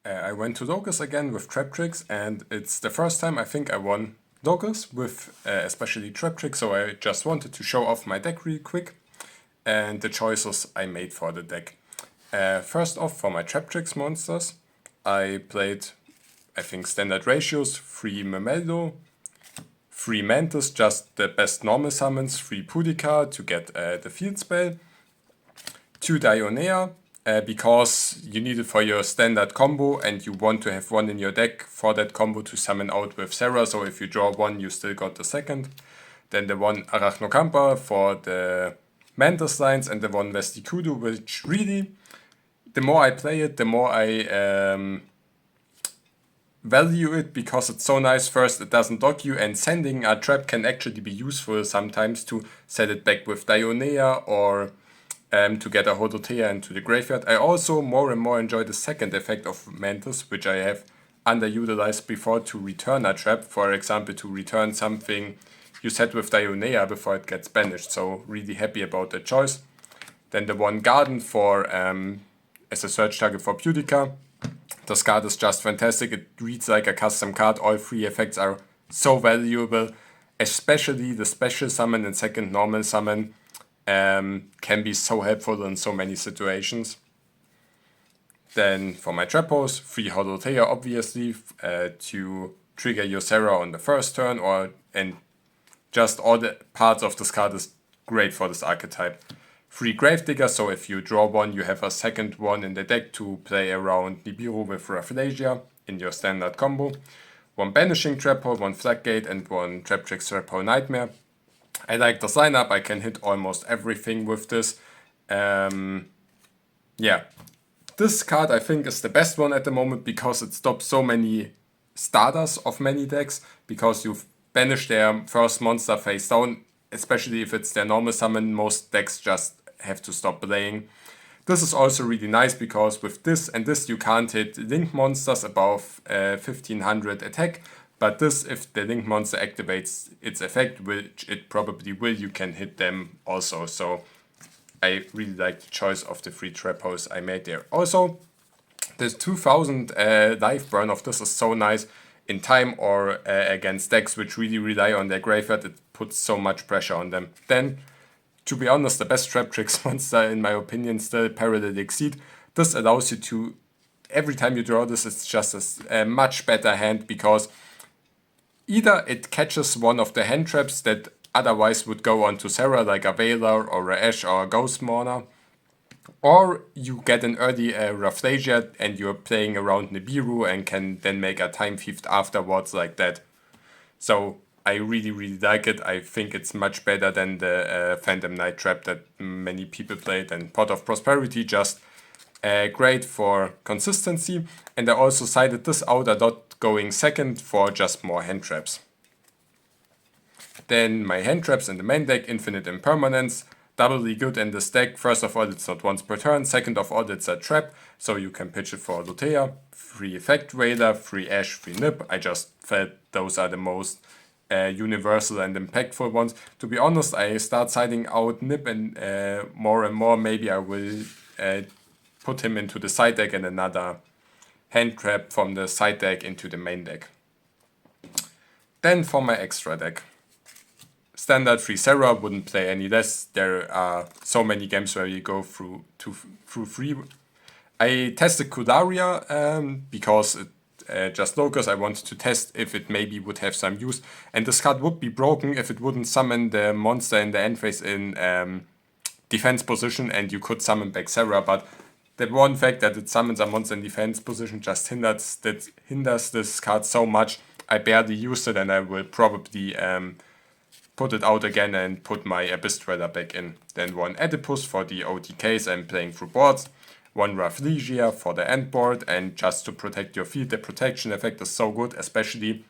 I went to Locus again with Traptrix, and it's the first time I think I won Locus with especially Traptrix, so I just wanted to show off my deck real quick and the choices I made for the deck. First off, for my Traptrix monsters, I played, I think, standard ratios, 3 Memeldo, 3 Mantis, just the best normal summons, 3 Pudica to get the field spell, 2 Dionea, because you need it for your standard combo and you want to have one in your deck for that combo to summon out with Serra, so if you draw one you still got the second. Then the 1 Arachnocampa for the Mantis lines and the 1 Vestikudu, which really, the more I play it, the more I value it, because it's so nice. First, it doesn't dock you, and sending a trap can actually be useful sometimes to set it back with Dionea or to get a Hodotea into the graveyard. I also more and more enjoy the second effect of Mantis, which I have underutilized before, to return a trap, for example to return something you set with Dionea before it gets banished, so really happy about that choice. Then the 1 Garden for as a search target for Pudica. This card is just fantastic, it reads like a custom card, all 3 effects are so valuable, especially the special summon and second normal summon can be so helpful in so many situations. Then for my Trapos, 3 Hodotea obviously to trigger your Serra on the first turn, and just all the parts of this card is great for this archetype. 3 Gravedigger, so if you draw one you have a second one in the deck to play around Nibiru with Rafflesia in your standard combo. 1 Banishing Traphole, 1 Floodgate and 1 Traptrix Traphole Nightmare. I like this lineup, I can hit almost everything with this. Yeah, this card I think is the best one at the moment because it stops so many starters of many decks, because you've banished their first monster face down, especially if it's their normal summon, most decks just have to stop playing. This is also really nice because with this and this you can't hit link monsters above 1500 attack, but this, if the link monster activates its effect, which it probably will, you can hit them also. So I really like the choice of the 3 Trapos I made there. Also, the 2000 life burn of this is so nice in time or against decks which really rely on their graveyard. It puts so much pressure on them. Then, to be honest, the best Traptrix monster in my opinion still Parallel Exceed. This allows you to, every time you draw this, it's just a much better hand, because either it catches one of the hand traps that otherwise would go on to Serra, like a Veiler or a Ash or a Ghost Mourner, or you get an early Rafflesia and you're playing around Nibiru and can then make a Time Thief afterwards like that. So I really like it. I think it's much better than the Phantom Knight trap that many people played, and Pot of Prosperity, just great for consistency. And I also sided this out a lot, going second for just more hand traps. Then my hand traps in the main deck, Infinite Impermanence, doubly good in this deck. First of all, it's not once per turn. Second of all, it's a trap, so you can pitch it for Lutea. 3 Effect Raider, 3 Ash, 3 Nip. I just felt those are the most universal and impactful ones. To be honest, I start siding out Nip and more, maybe I will put him into the side deck and another hand trap from the side deck into the main deck. Then for my extra deck. Standard 3 Serra, wouldn't play any less. There are so many games where you go through 3. I tested Kudaria because it just Locus. I wanted to test if it maybe would have some use. And this card would be broken if it wouldn't summon the monster in the end phase in defense position, and you could summon back Serra, but the one fact that it summons a monster in defense position just hinders this card so much. I barely used it, and I will probably put it out again and put my Abyss Dweller back in. Then 1 Oedipus for the OTKs I'm playing through boards, 1 Rafflesia for the end board, and just to protect your field. The protection effect is so good, especially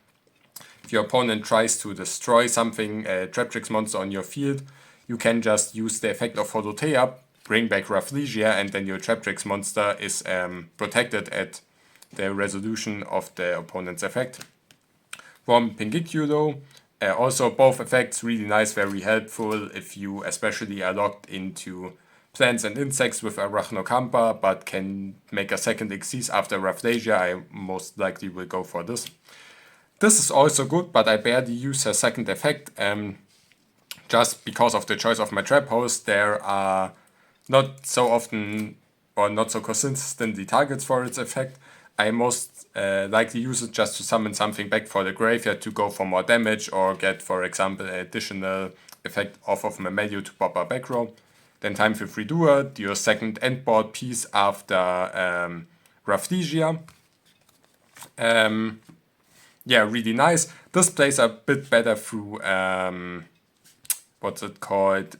if your opponent tries to destroy something, a Traptrix monster on your field. You can just use the effect of Hodotea, bring back Rafflesia, and then your Traptrix monster is protected at the resolution of the opponent's effect. From Pingiculo, also both effects really nice, very helpful if you especially are locked into plants and insects with Arachnocampa, but can make a second Xyz after Rafflesia, I most likely will go for this. This is also good, but I barely use a second effect, just because of the choice of my trap host. There are not so often or not so consistently targets for its effect. I most likely use it just to summon something back for the graveyard to go for more damage, or get, for example, an additional effect off of my menu to pop a back row. Then time for free Duat, your second end board piece after Rafflesia. Yeah, really nice. This plays a bit better through what's it called?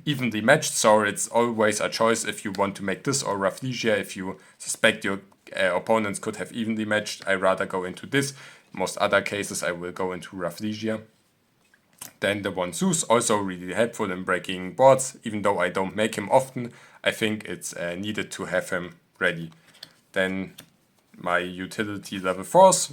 Evenly matched, so it's always a choice if you want to make this or Rafflesia. If you suspect your opponents could have evenly matched, I rather go into this. Most other cases I will go into Rafflesia. Then the one Zeus, also really helpful in breaking boards. Even though I don't make him often, I think it's needed to have him ready. Then my utility level 4s,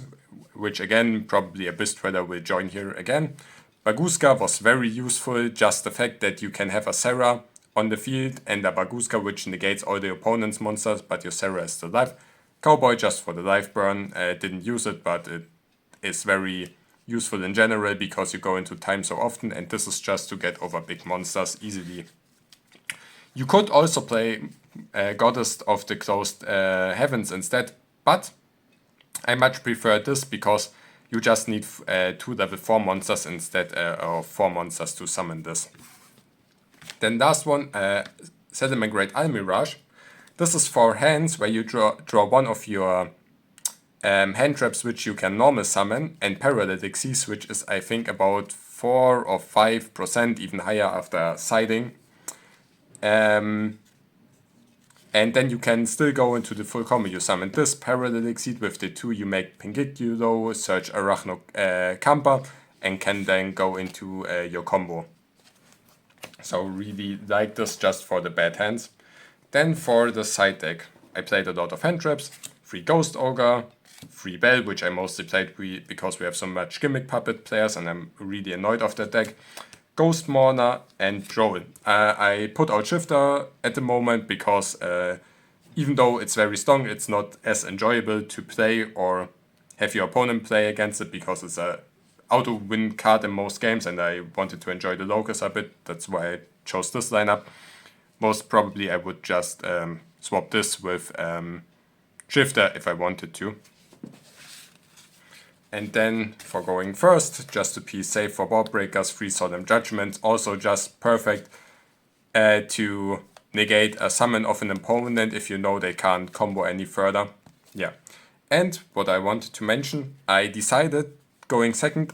which again probably Abyss Trader will join here again. Baguska was very useful, just the fact that you can have a Serra on the field and a Baguska which negates all the opponent's monsters, but your Serra is still alive. Cowboy just for the life burn, didn't use it, but it is very useful in general because you go into time so often, and this is just to get over big monsters easily. You could also play Goddess of the Closed Heavens instead, but I much prefer this because you just need 2 level 4 monsters instead of 4 monsters to summon this. Then last one, Settlement Great Almirage. This is for hands where you draw one of your hand traps which you can normal summon, and Paralytic Xyz, which is I think about 4 or 5%, even higher after siding. And then you can still go into the full combo. You summon this Paralytic Xyz with the 2, you make Pingitula, search Arachnocampa, and can then go into your combo. So really like this just for the bad hands. Then for the side deck, I played a lot of hand traps, 3 Ghost Ogre, 3 Bell, which I mostly played because we have so much Gimmick Puppet players and I'm really annoyed of that deck. Ghost Mourner and Droll. I put out Shifter at the moment because even though it's very strong, it's not as enjoyable to play or have your opponent play against it because it's a auto win card in most games, and I wanted to enjoy the Locust a bit. That's why I chose this lineup. Most probably I would just swap this with Shifter if I wanted to. And then for going first, just to be safe for board breakers, 3 Solemn Judgments, also just perfect to negate a summon of an opponent if you know they can't combo any further. Yeah. And what I wanted to mention, I decided going second,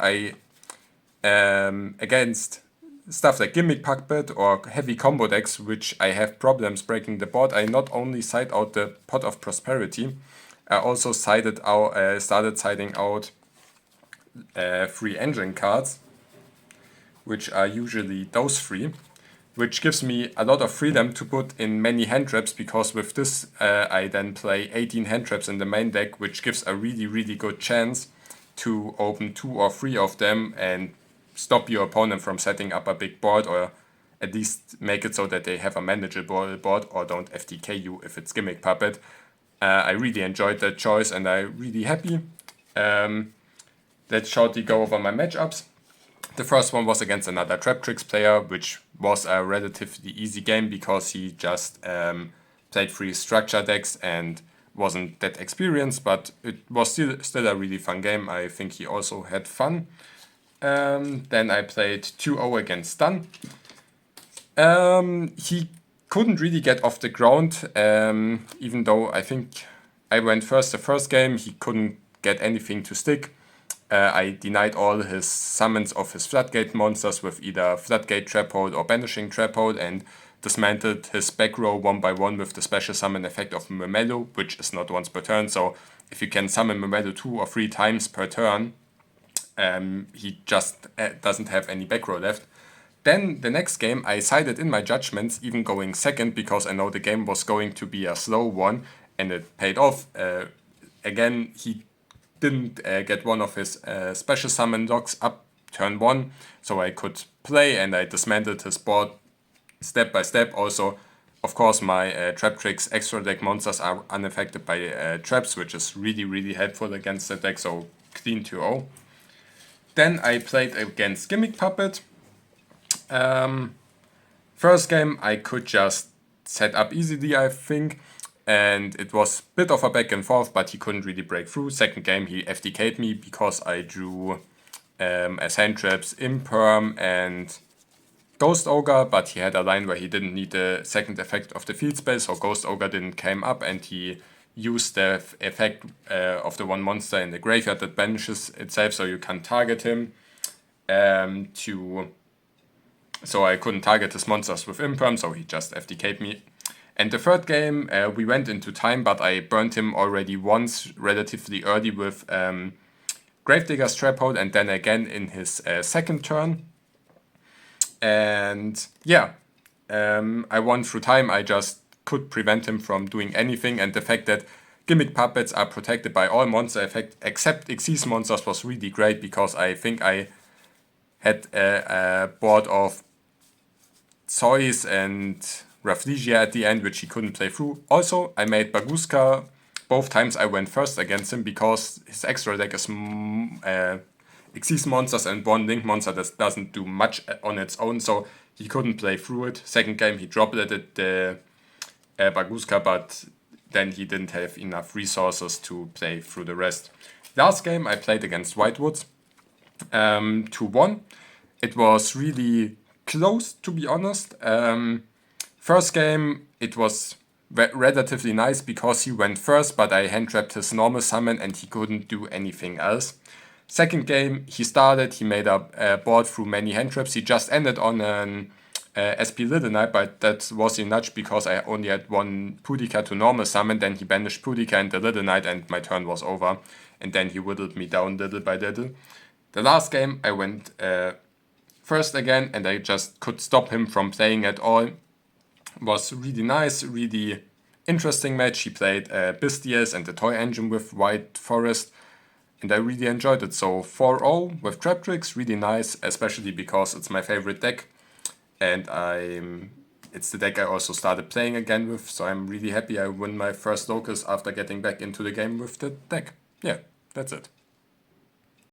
against stuff like Gimmick Puppet or heavy combo decks, which I have problems breaking the board, I not only side out the Pot of Prosperity, I also started siding out 3 engine cards, which are usually those 3, which gives me a lot of freedom to put in many hand traps, because with this I then play 18 hand traps in the main deck, which gives a really good chance to open 2 or 3 of them and stop your opponent from setting up a big board, or at least make it so that they have a manageable board or don't FTK you if it's Gimmick Puppet. I really enjoyed that choice and I'm really happy. Let's shortly go over my matchups. The first one was against another Traptrix player, which was a relatively easy game because he just played 3 structure decks and wasn't that experienced, but it was still a really fun game. I think he also had fun. Then I played 2-0 against Stun. He couldn't really get off the ground, even though I think I went first the first game. He couldn't get anything to stick. I denied all his summons of his Floodgate monsters with either Floodgate Traphold or Banishing Traphold, and dismantled his back row 1 by 1 with the special summon effect of Memelo, which is not once per turn. So if you can summon Memelo 2 or 3 times per turn, he just doesn't have any back row left. Then the next game I sided in my judgments, even going second, because I know the game was going to be a slow one, and it paid off. Again, he didn't get one of his special summon locks up turn 1, so I could play, and I dismantled his board step by step. Also, of course, my Traptrix extra deck monsters are unaffected by traps, which is really, really helpful against the deck, so clean 2-0. Then I played against Gimmick Puppet. First game I could just set up easily, I think, and it was a bit of a back and forth, but he couldn't really break through. Second game he FTK'd me because I drew as hand traps Imperm and Ghost Ogre, but he had a line where he didn't need the second effect of the field spell, so Ghost Ogre didn't came up, and he used the effect of the one monster in the graveyard that banishes itself, so you can target him so I couldn't target his monsters with Imperm, so he just FTK'd me. And the third game, we went into time, but I burned him already once relatively early with Gravedigger's Trap Hole, and then again in his second turn. And yeah, I won through time. I just could prevent him from doing anything, and the fact that Gimmick Puppets are protected by all monster effects except Xyz monsters was really great, because I think I had a board of Zeus and Rafflesia at the end, which he couldn't play through. Also, I made Baguska. Both times I went first against him because his extra deck is Xyz monsters and one Link monster that doesn't do much on its own, so he couldn't play through it. Second game he dropped it, the Baguska, but then he didn't have enough resources to play through the rest. Last game I played against Whitewoods, 2-1. It was really close, to be honest. First game it was relatively nice because he went first, but I hand trapped his normal summon and he couldn't do anything else. Second game he started, he made a board through many hand traps. He just ended on an SP Little Knight, but that was enough because I only had one Pudika to normal summon. Then he banished Pudika and the Little Knight, and my turn was over. And then he whittled me down little by little. The last game I went first again, and I just could stop him from playing at all. Was really nice, really interesting match. He played Bestias and the Toy Engine with White Forest, and I really enjoyed it. So 4-0 with Traptrix, really nice, especially because it's my favorite deck, and it's the deck I also started playing again with, so I'm really happy I won my first locus after getting back into the game with the deck. Yeah, that's it.